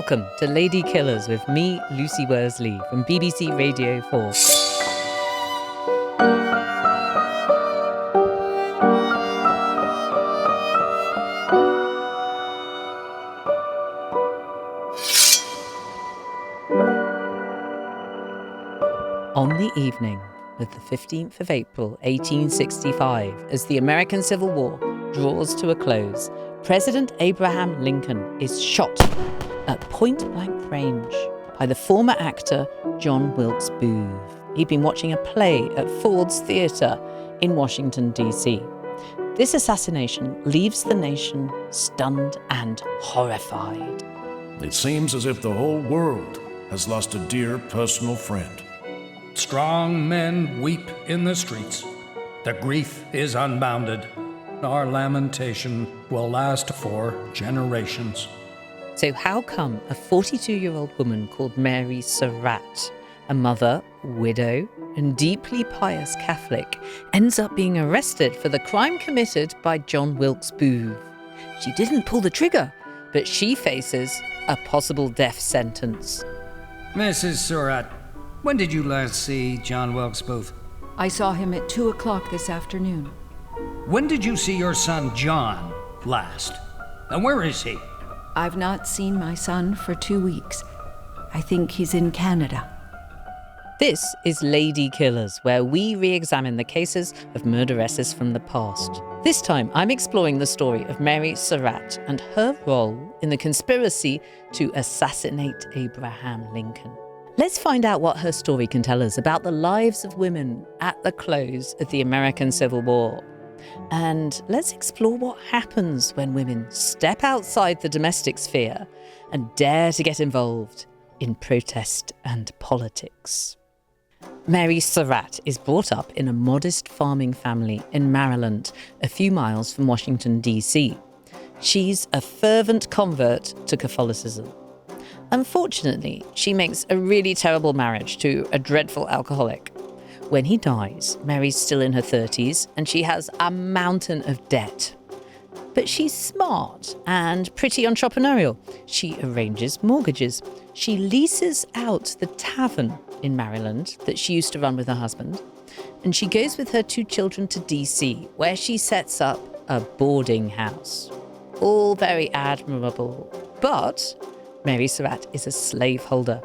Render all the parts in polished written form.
Welcome to Lady Killers with me, Lucy Worsley, from BBC Radio 4. On the evening of the 15th of April, 1865, as the American Civil War draws to a close, President Abraham Lincoln is shot at point-blank range by the former actor John Wilkes Booth. He'd been watching a play at Ford's Theatre in Washington, D.C. This assassination leaves the nation stunned and horrified. It seems as if the whole world has lost a dear personal friend. Strong men weep in the streets. The grief is unbounded. Our lamentation will last for generations. So how come a 42-year-old woman called Mary Surratt, a mother, widow, and deeply pious Catholic, ends up being arrested for the crime committed by John Wilkes Booth? She didn't pull the trigger, but she faces a possible death sentence. Mrs. Surratt, when did you last see John Wilkes Booth? I saw him at 2 o'clock this afternoon. When did you see your son John last? And where is he? I've not seen my son for 2 weeks. I think he's in Canada. This is Lady Killers, where we re-examine the cases of murderesses from the past. This time, I'm exploring the story of Mary Surratt and her role in the conspiracy to assassinate Abraham Lincoln. Let's find out what her story can tell us about the lives of women at the close of the American Civil War. And let's explore what happens when women step outside the domestic sphere and dare to get involved in protest and politics. Mary Surratt is brought up in a modest farming family in Maryland, a few miles from Washington, D.C. She's a fervent convert to Catholicism. Unfortunately, she makes a really terrible marriage to a dreadful alcoholic. When he dies, Mary's still in her 30s and she has a mountain of debt. But she's smart and pretty entrepreneurial. She arranges mortgages. She leases out the tavern in Maryland that she used to run with her husband. And she goes with her 2 children to DC, where she sets up a boarding house. All very admirable. But Mary Surratt is a slaveholder.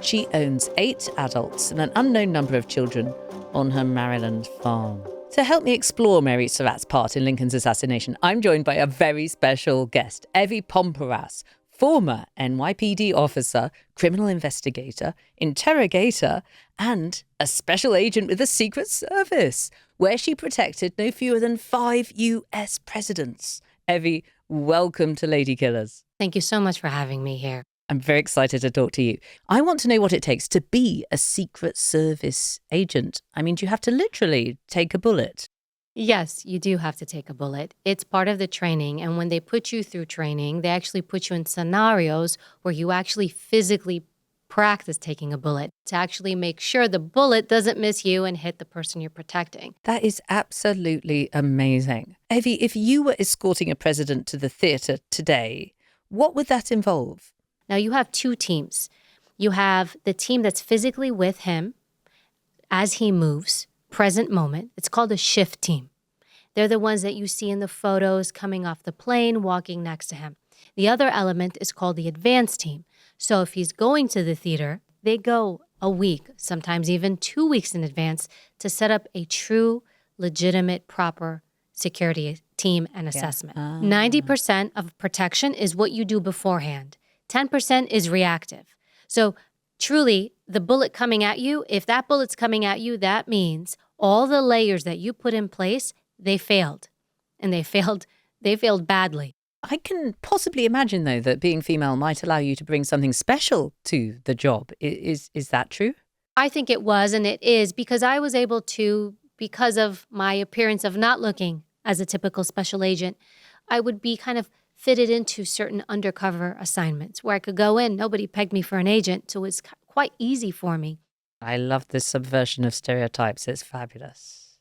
She owns 8 adults and an unknown number of children on her Maryland farm. To help me explore Mary Surratt's part in Lincoln's assassination, I'm joined by a very special guest, Evy Poumpouras, former NYPD officer, criminal investigator, interrogator, and a special agent with the Secret Service, where she protected no fewer than 5 US presidents. Evy, welcome to Lady Killers. Thank you so much for having me here. I'm very excited to talk to you. I want to know what it takes to be a Secret Service agent. I mean, do you have to literally take a bullet? Yes, you do have to take a bullet. It's part of the training. And when they put you through training, they actually put you in scenarios where you actually physically practice taking a bullet to actually make sure the bullet doesn't miss you and hit the person you're protecting. That is absolutely amazing. Evy, if you were escorting a president to the theatre today, what would that involve? Now, you have 2 teams. You have the team that's physically with him as he moves, present moment. It's called a shift team. They're the ones that you see in the photos coming off the plane, walking next to him. The other element is called the advance team. So if he's going to the theater, they go a week, sometimes even 2 weeks in advance to set up a true, legitimate, proper security team and assessment. 90% of protection is what you do beforehand. 10% is reactive. So truly, the bullet coming at you, if that bullet's coming at you, that means all the layers that you put in place, they failed. And they failed badly. I can possibly imagine, though, that being female might allow you to bring something special to the job. Is that true? I think it was, and it is, because I was able to, because of my appearance of not looking as a typical special agent, I would be kind of fitted into certain undercover assignments where I could go in. Nobody pegged me for an agent, so it was quite easy for me. I love this subversion of stereotypes. It's fabulous.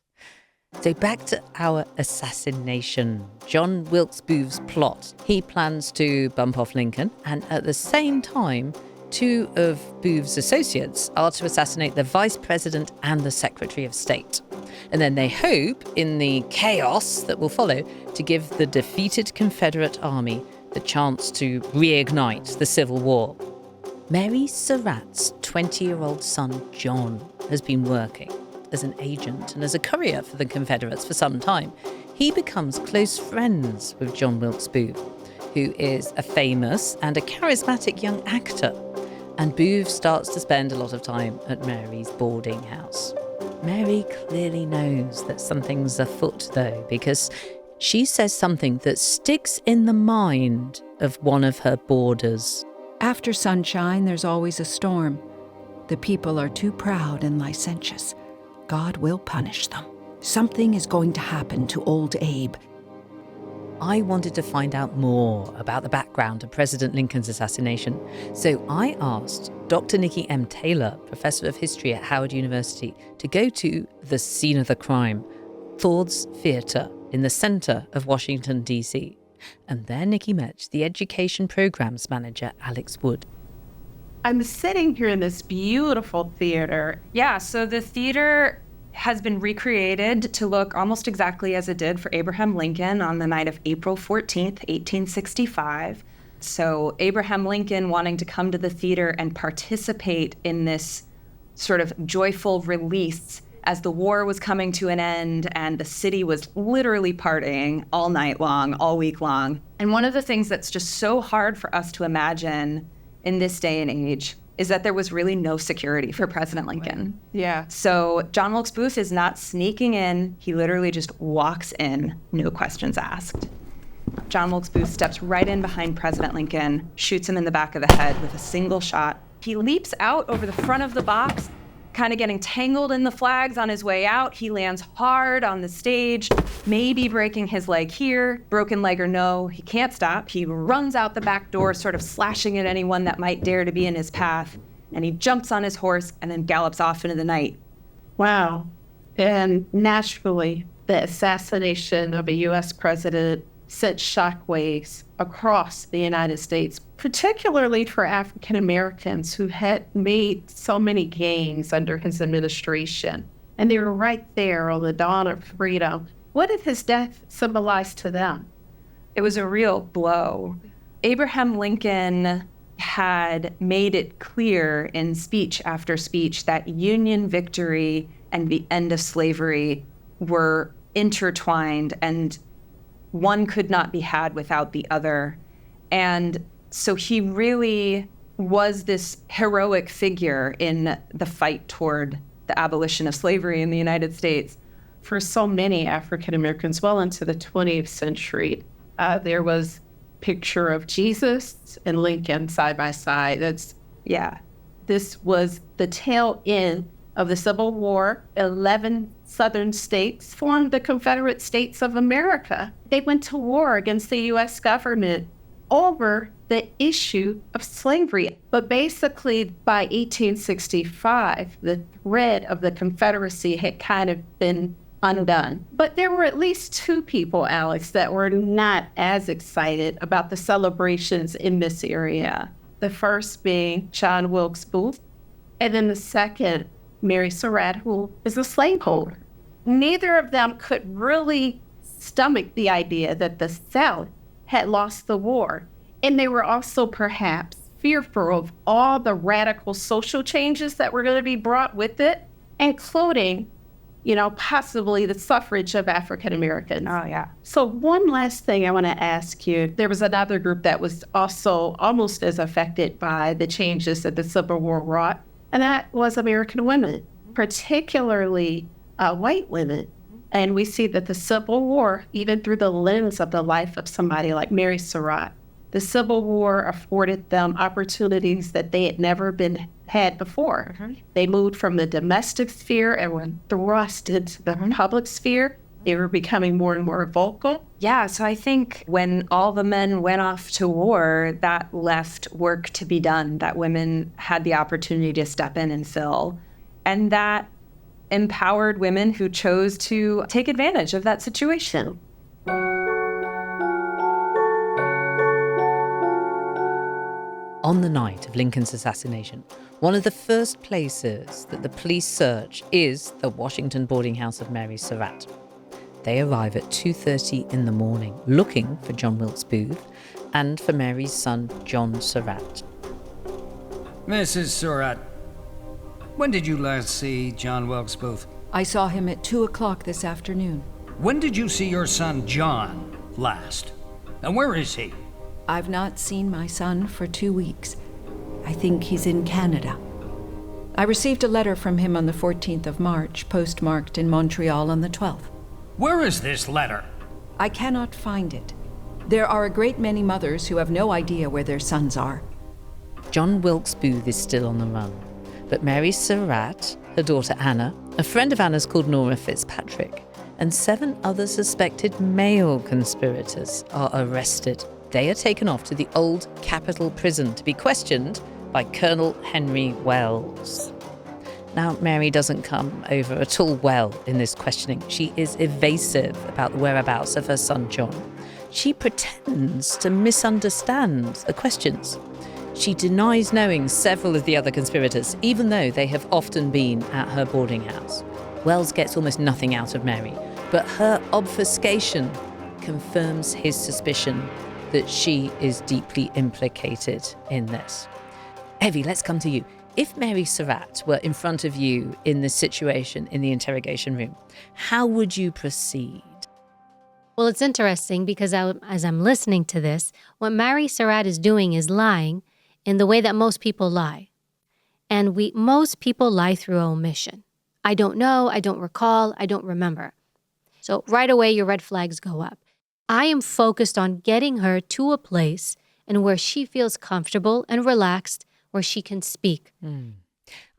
So back to our assassination. John Wilkes Booth's plot. He plans to bump off Lincoln, and at the same time, two of Booth's associates are to assassinate the Vice President and the Secretary of State. And then they hope, in the chaos that will follow, to give the defeated Confederate army the chance to reignite the Civil War. Mary Surratt's 20-year-old son, John, has been working as an agent and as a courier for the Confederates for some time. He becomes close friends with John Wilkes Booth, who is a famous and a charismatic young actor. And Booth starts to spend a lot of time at Mary's boarding house. Mary clearly knows that something's afoot, though, because she says something that sticks in the mind of one of her boarders. After sunshine, there's always a storm. The people are too proud and licentious. God will punish them. Something is going to happen to old Abe. I wanted to find out more about the background of President Lincoln's assassination, so I asked Dr Nikki M Taylor, Professor of History at Howard University, to go to the scene of the crime, Ford's Theatre in the centre of Washington, D.C. And there Nikki met the Education Programs Manager, Alex Wood. I'm sitting here in this beautiful theater. Yeah, so the theater has been recreated to look almost exactly as it did for Abraham Lincoln on the night of April 14th, 1865. So Abraham Lincoln wanting to come to the theater and participate in this sort of joyful release as the war was coming to an end and the city was literally partying all night long, all week long. And one of the things that's just so hard for us to imagine in this day and age is that there was really no security for President Lincoln. Yeah. So John Wilkes Booth is not sneaking in. He literally just walks in, no questions asked. John Wilkes Booth steps right in behind President Lincoln, shoots him in the back of the head with a single shot. He leaps out over the front of the box, kind of getting tangled in the flags on his way out. He lands hard on the stage, maybe breaking his leg here, broken leg or no, he can't stop. He runs out the back door, sort of slashing at anyone that might dare to be in his path, and he jumps on his horse and then gallops off into the night. Wow. And naturally, the assassination of a U.S. president sent shockwaves across the United States, particularly for African Americans who had made so many gains under his administration. And they were right there on the dawn of freedom. What did his death symbolize to them? It was a real blow. Abraham Lincoln had made it clear in speech after speech that Union victory and the end of slavery were intertwined, and one could not be had without the other. And so he really was this heroic figure in the fight toward the abolition of slavery in the United States. For so many African Americans, well into the 20th century, there was a picture of Jesus and Lincoln side by side. This was the tail end of the Civil War. 11 southern states formed the Confederate States of America. They went to war against the U.S. government over the issue of slavery. But basically, by 1865, the thread of the Confederacy had kind of been undone. But there were at least two people, Alex, that were not as excited about the celebrations in this area. The first being John Wilkes Booth, and then the second, Mary Surratt, who is a slaveholder. Neither of them could really stomach the idea that the South had lost the war. And they were also perhaps fearful of all the radical social changes that were going to be brought with it, including, possibly the suffrage of African Americans. Oh, yeah. So one last thing I want to ask you. There was another group that was also almost as affected by the changes that the Civil War wrought, and that was American women, particularly white women. And we see that the Civil War, even through the lens of the life of somebody like Mary Surratt, the Civil War afforded them opportunities that they had never had before. Mm-hmm. They moved from the domestic sphere and were thrust into the public sphere. They were becoming more and more vocal. Yeah, so I think when all the men went off to war, that left work to be done, that women had the opportunity to step in and fill. And that empowered women who chose to take advantage of that situation. On the night of Lincoln's assassination, one of the first places that the police search is the Washington boarding house of Mary Surratt. They arrive at 2:30 in the morning looking for John Wilkes Booth and for Mary's son, John Surratt. Mrs. Surratt, when did you last see John Wilkes Booth? I saw him at 2 o'clock this afternoon. When did you see your son John last? And where is he? I've not seen my son for 2 weeks. I think he's in Canada. I received a letter from him on the 14th of March, postmarked in Montreal on the 12th. Where is this letter? I cannot find it. There are a great many mothers who have no idea where their sons are. John Wilkes Booth is still on the run, but Mary Surratt, her daughter Anna, a friend of Anna's called Nora Fitzpatrick, and 7 other suspected male conspirators are arrested. They are taken off to the old Capitol prison to be questioned by Colonel Henry Wells. Now, Mary doesn't come over at all well in this questioning. She is evasive about the whereabouts of her son John. She pretends to misunderstand the questions. She denies knowing several of the other conspirators, even though they have often been at her boarding house. Wells gets almost nothing out of Mary, but her obfuscation confirms his suspicion that she is deeply implicated in this. Evy, let's come to you. If Mary Surratt were in front of you in this situation in the interrogation room, how would you proceed? Well, it's interesting because as I'm listening to this, what Mary Surratt is doing is lying in the way that most people lie. And most people lie through omission. I don't know, I don't recall, I don't remember. So right away, your red flags go up. I am focused on getting her to a place and where she feels comfortable and relaxed, where she can speak.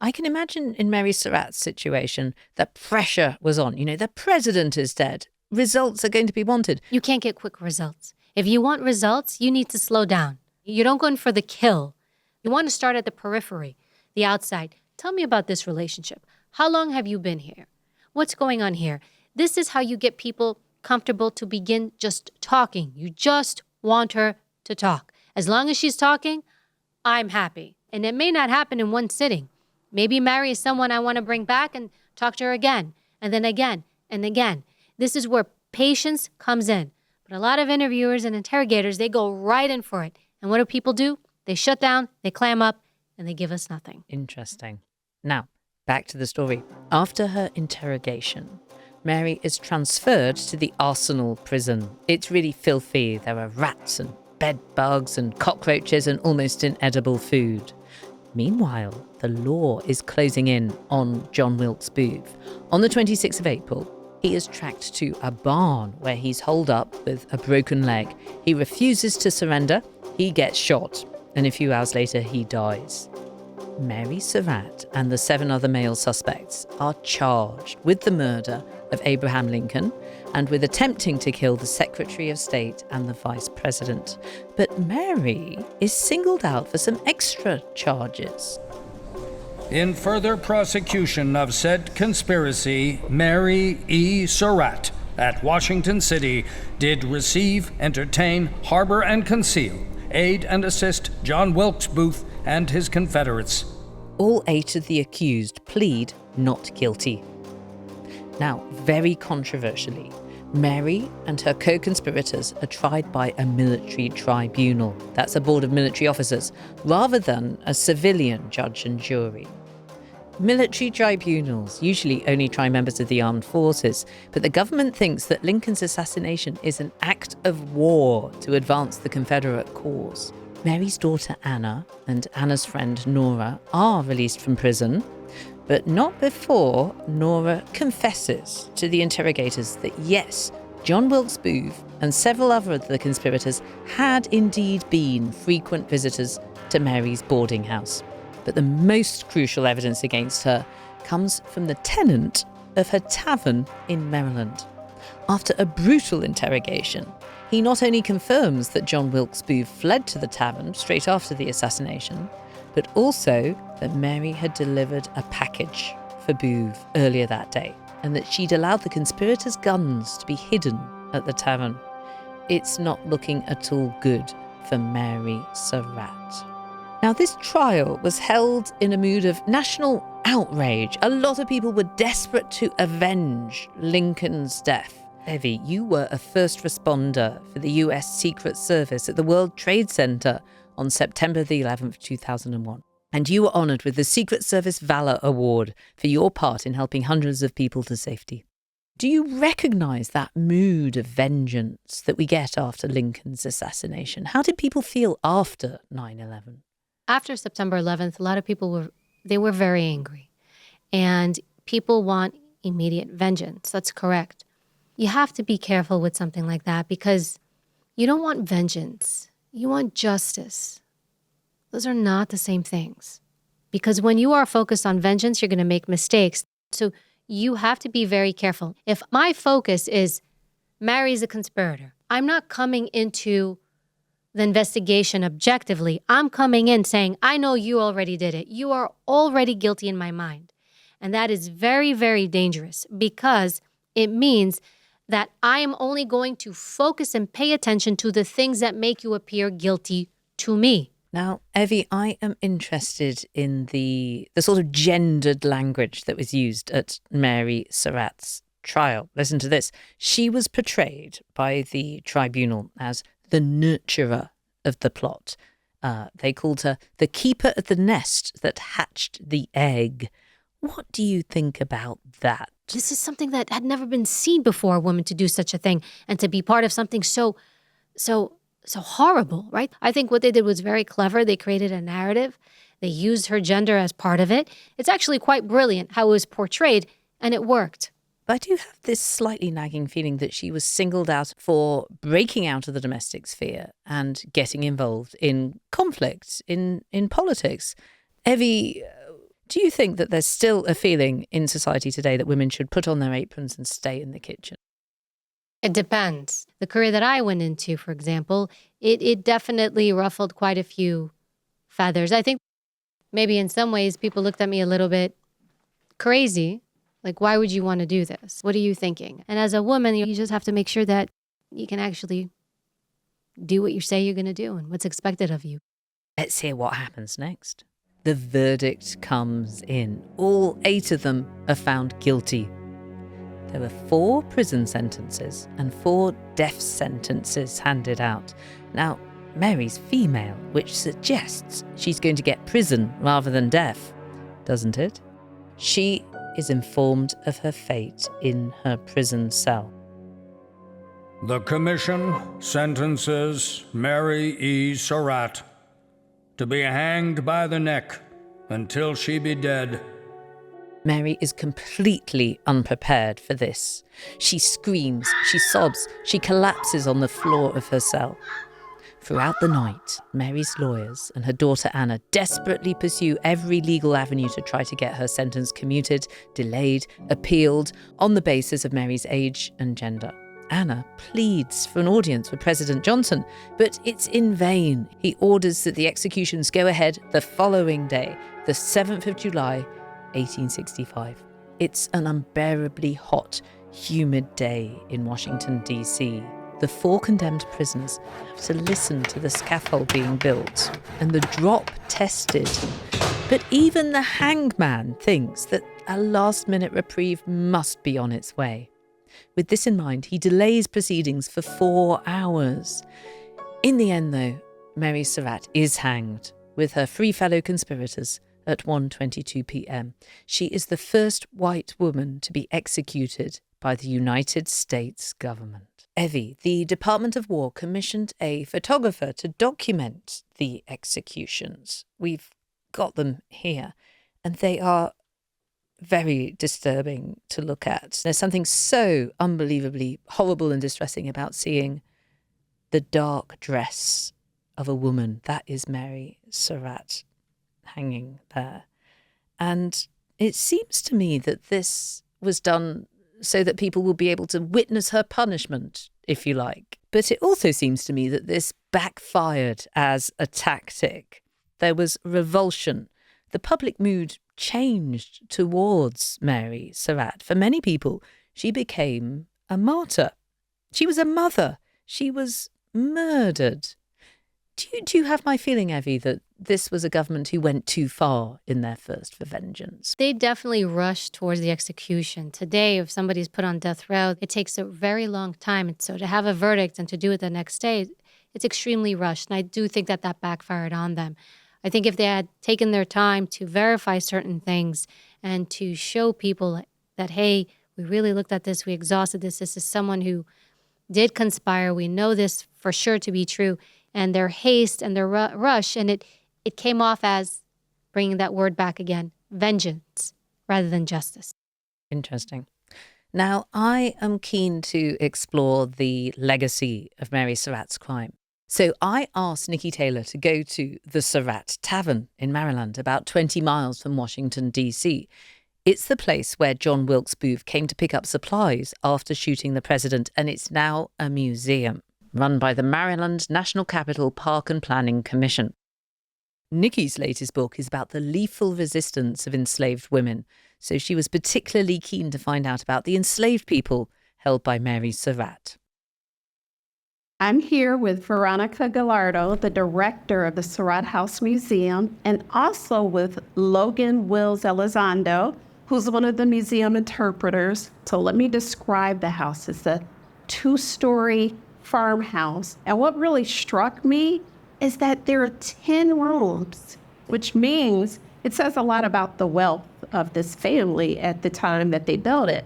I can imagine in Mary Surratt's situation that pressure was on. You know, the president is dead. Results are going to be wanted. You can't get quick results. If you want results, you need to slow down. You don't go in for the kill. You want to start at the periphery, the outside. Tell me about this relationship. How long have you been here? What's going on here? This is how you get people comfortable to begin just talking. You just want her to talk. As long as she's talking, I'm happy. And it may not happen in one sitting. Maybe Mary is someone I want to bring back and talk to her again, and then again, and again. This is where patience comes in. But a lot of interviewers and interrogators, they go right in for it. And what do people do? They shut down, they clam up, and they give us nothing. Interesting. Now, back to the story. After her interrogation, Mary is transferred to the Arsenal prison. It's really filthy. There are rats and bed bugs and cockroaches and almost inedible food. Meanwhile, the law is closing in on John Wilkes Booth. On the 26th of April, he is tracked to a barn where he's holed up with a broken leg. He refuses to surrender. He gets shot. And a few hours later, he dies. Mary Surratt and the 7 other male suspects are charged with the murder of Abraham Lincoln and with attempting to kill the Secretary of State and the Vice President. But Mary is singled out for some extra charges. In further prosecution of said conspiracy, Mary E. Surratt at Washington City did receive, entertain, harbor, and conceal, aid and assist John Wilkes Booth and his Confederates. All 8 of the accused plead not guilty. Now, very controversially, Mary and her co-conspirators are tried by a military tribunal. That's a board of military officers, rather than a civilian judge and jury. Military tribunals usually only try members of the armed forces, but the government thinks that Lincoln's assassination is an act of war to advance the Confederate cause. Mary's daughter Anna and Anna's friend Nora are released from prison, but not before Nora confesses to the interrogators that yes, John Wilkes Booth and several other of the conspirators had indeed been frequent visitors to Mary's boarding house. But the most crucial evidence against her comes from the tenant of her tavern in Maryland. After a brutal interrogation, he not only confirms that John Wilkes Booth fled to the tavern straight after the assassination, but also that Mary had delivered a package for Bouve earlier that day, and that she'd allowed the conspirators' guns to be hidden at the tavern. It's not looking at all good for Mary Surratt. Now, this trial was held in a mood of national outrage. A lot of people were desperate to avenge Lincoln's death. Evy, you were a first responder for the US Secret Service at the World Trade Center on September the 11th, 2001. And you were honoured with the Secret Service Valor Award for your part in helping hundreds of people to safety. Do you recognise that mood of vengeance that we get after Lincoln's assassination? How did people feel after 9/11? After September 11th, a lot of people were very angry. And people want immediate vengeance. That's correct. You have to be careful with something like that because you don't want vengeance. You want justice. Those are not the same things. Because when you are focused on vengeance, you're going to make mistakes. So you have to be very careful. If my focus is Mary's a conspirator, I'm not coming into the investigation objectively. I'm coming in saying, I know you already did it. You are already guilty in my mind. And that is very, very dangerous because it means that I am only going to focus and pay attention to the things that make you appear guilty to me. Now, Evy, I am interested in the sort of gendered language that was used at Mary Surratt's trial. Listen to this. She was portrayed by the tribunal as the nurturer of the plot. They called her the keeper of the nest that hatched the egg. What do you think about that? This is something that had never been seen before, a woman to do such a thing and to be part of something so horrible, right? I think what they did was very clever. They created a narrative. They used her gender as part of it. It's actually quite brilliant how it was portrayed, and it worked. But I do have this slightly nagging feeling that she was singled out for breaking out of the domestic sphere and getting involved in conflict, in politics. Evy, do you think that there's still a feeling in society today that women should put on their aprons and stay in the kitchen? It depends. The career that I went into, for example, it definitely ruffled quite a few feathers. I think maybe in some ways people looked at me a little bit crazy. Like, why would you want to do this? What are you thinking? And as a woman, you just have to make sure that you can actually do what you say you're going to do and what's expected of you. Let's hear what happens next. The verdict comes in. All 8 of them are found guilty. There were 4 prison sentences and 4 death sentences handed out. Now, Mary's female, which suggests she's going to get prison rather than death, doesn't it? She is informed of her fate in her prison cell. The Commission sentences Mary E. Surratt to be hanged by the neck until she be dead. Mary is completely unprepared for this. She screams, she sobs, she collapses on the floor of her cell. Throughout the night, Mary's lawyers and her daughter Anna desperately pursue every legal avenue to try to get her sentence commuted, delayed, appealed on the basis of Mary's age and gender. Anna pleads for an audience with President Johnson, but it's in vain. He orders that the executions go ahead the following day, the 7th of July, 1865. It's an unbearably hot, humid day in Washington, D.C. The 4 condemned prisoners have to listen to the scaffold being built and the drop tested. But even the hangman thinks that a last-minute reprieve must be on its way. With this in mind, he delays proceedings for 4 hours. In the end, though, Mary Surratt is hanged with her 3 fellow conspirators at 1:22 p.m. She is the first white woman to be executed by the United States government. Evy, the Department of War commissioned a photographer to document the executions. We've got them here, and they are very disturbing to look at. There's something so unbelievably horrible and distressing about seeing the dark dress of a woman. That is Mary Surratt hanging there. And it seems to me that this was done so that people will be able to witness her punishment, if you like. But it also seems to me that this backfired as a tactic. There was revulsion. The public mood changed towards Mary Surratt? For many people, she became a martyr. She was a mother. She was murdered. Do you have my feeling, Evy, that this was a government who went too far in their thirst for vengeance? They definitely rushed towards the execution. Today, if somebody's put on death row, it takes a very long time. And so to have a verdict and to do it the next day, it's extremely rushed. And I do think that backfired on them. I think if they had taken their time to verify certain things and to show people that, hey, we really looked at this, we exhausted this, this is someone who did conspire, we know this for sure to be true, and their haste and their rush, and it came off as, bringing that word back again, vengeance rather than justice. Interesting. Now, I am keen to explore the legacy of Mary Surratt's crime. So I asked Nikki Taylor to go to the Surratt Tavern in Maryland, about 20 miles from Washington, D.C. It's the place where John Wilkes Booth came to pick up supplies after shooting the president, and it's now a museum run by the Maryland National Capital Park and Planning Commission. Nikki's latest book is about the lethal resistance of enslaved women, so she was particularly keen to find out about the enslaved people held by Mary Surratt. I'm here with Veronica Gallardo, the director of the Surratt House Museum, and also with Logan Wills Elizondo, who's one of the museum interpreters. So let me describe the house. It's a 2-story farmhouse. And what really struck me is that there are 10 rooms, which means it says a lot about the wealth of this family at the time that they built it.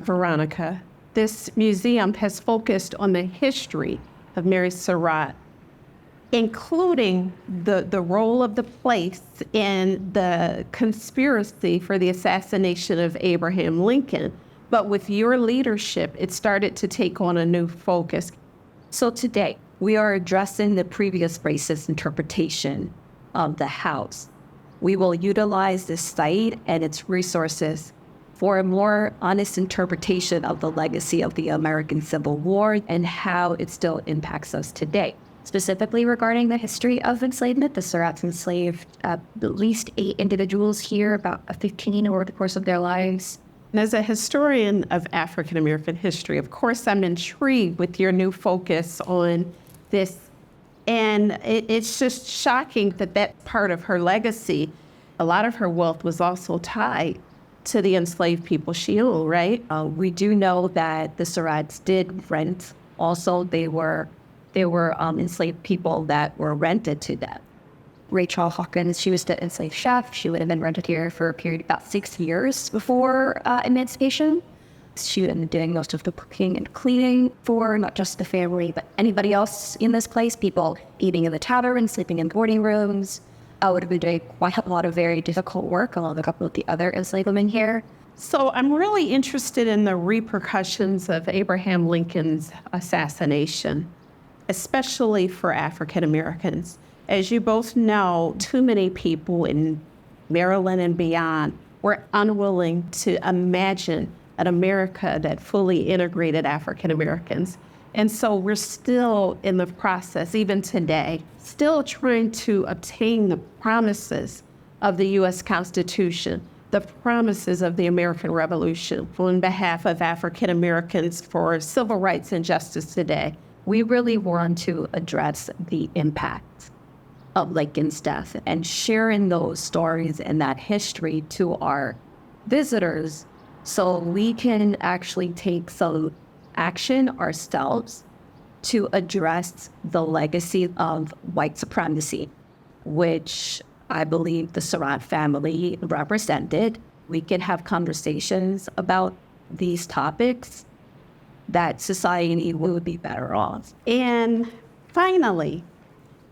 Veronica, this museum has focused on the history of Mary Surratt, including the role of the place in the conspiracy for the assassination of Abraham Lincoln. But with your leadership, it started to take on a new focus. So today, we are addressing the previous racist interpretation of the house. We will utilize this site and its resources for a more honest interpretation of the legacy of the American Civil War and how it still impacts us today. Specifically regarding the history of enslavement, the Surratts enslaved at least 8 individuals here, about 15 over the course of their lives. And as a historian of African American history, of course, I'm intrigued with your new focus on this. And it's just shocking that that's part of her legacy. A lot of her wealth was also tied to the enslaved people she owned, right? We do know that the Surratts did rent. Also, they were enslaved people that were rented to them. Rachel Hawkins, she was the enslaved chef. She would have been rented here for a period of about 6 years before emancipation. She would have been doing most of the cooking and cleaning for not just the family, but anybody else in this place, people eating in the tavern, sleeping in boarding rooms. I would have been doing quite a lot of very difficult work along with a couple of the other enslaved women here. So I'm really interested in the repercussions of Abraham Lincoln's assassination, especially for African Americans. As you both know, too many people in Maryland and beyond were unwilling to imagine an America that fully integrated African Americans. And so we're still in the process, even today, still trying to obtain the promises of the U.S. Constitution, the promises of the American Revolution on behalf of African Americans for civil rights and justice today. We really want to address the impact of Lincoln's death and sharing those stories and that history to our visitors so we can actually take some action ourselves to address the legacy of white supremacy, which I believe the Surratt family represented. We can have conversations about these topics that society would be better off. And finally,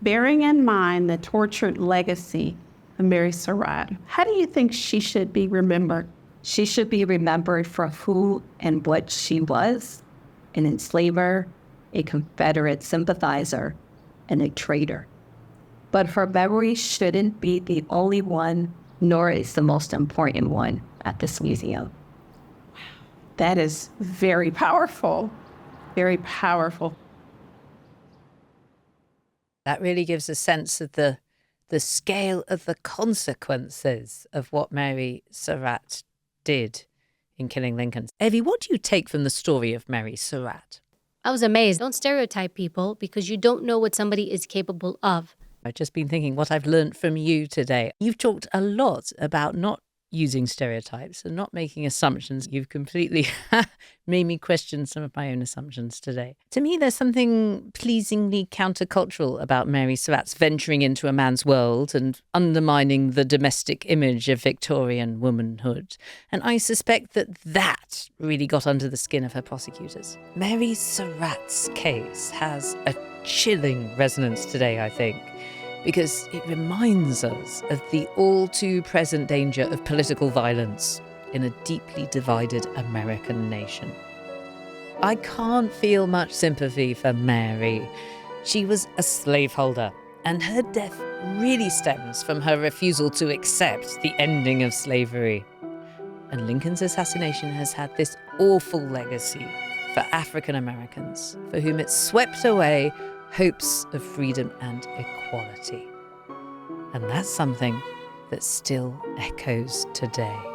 bearing in mind the tortured legacy of Mary Surratt, how do you think she should be remembered? She should be remembered for who and what she was: an enslaver, a Confederate sympathizer, and a traitor. But her memory shouldn't be the only one, nor is the most important one at this museum. That is very powerful, very powerful. That really gives a sense of the the scale of the consequences of what Mary Surratt did in killing Lincoln. Evy, what do you take from the story of Mary Surratt? I was amazed. Don't stereotype people because you don't know what somebody is capable of. I've just been thinking what I've learned from you today. You've talked a lot about not using stereotypes and not making assumptions. You've completely made me question some of my own assumptions today. To me, there's something pleasingly countercultural about Mary Surratt's venturing into a man's world and undermining the domestic image of Victorian womanhood. And I suspect that really got under the skin of her prosecutors. Mary Surratt's case has a chilling resonance today, I think, because it reminds us of the all-too-present danger of political violence in a deeply divided American nation. I can't feel much sympathy for Mary. She was a slaveholder, and her death really stems from her refusal to accept the ending of slavery. And Lincoln's assassination has had this awful legacy for African Americans, for whom it swept away hopes of freedom and equality. And that's something that still echoes today.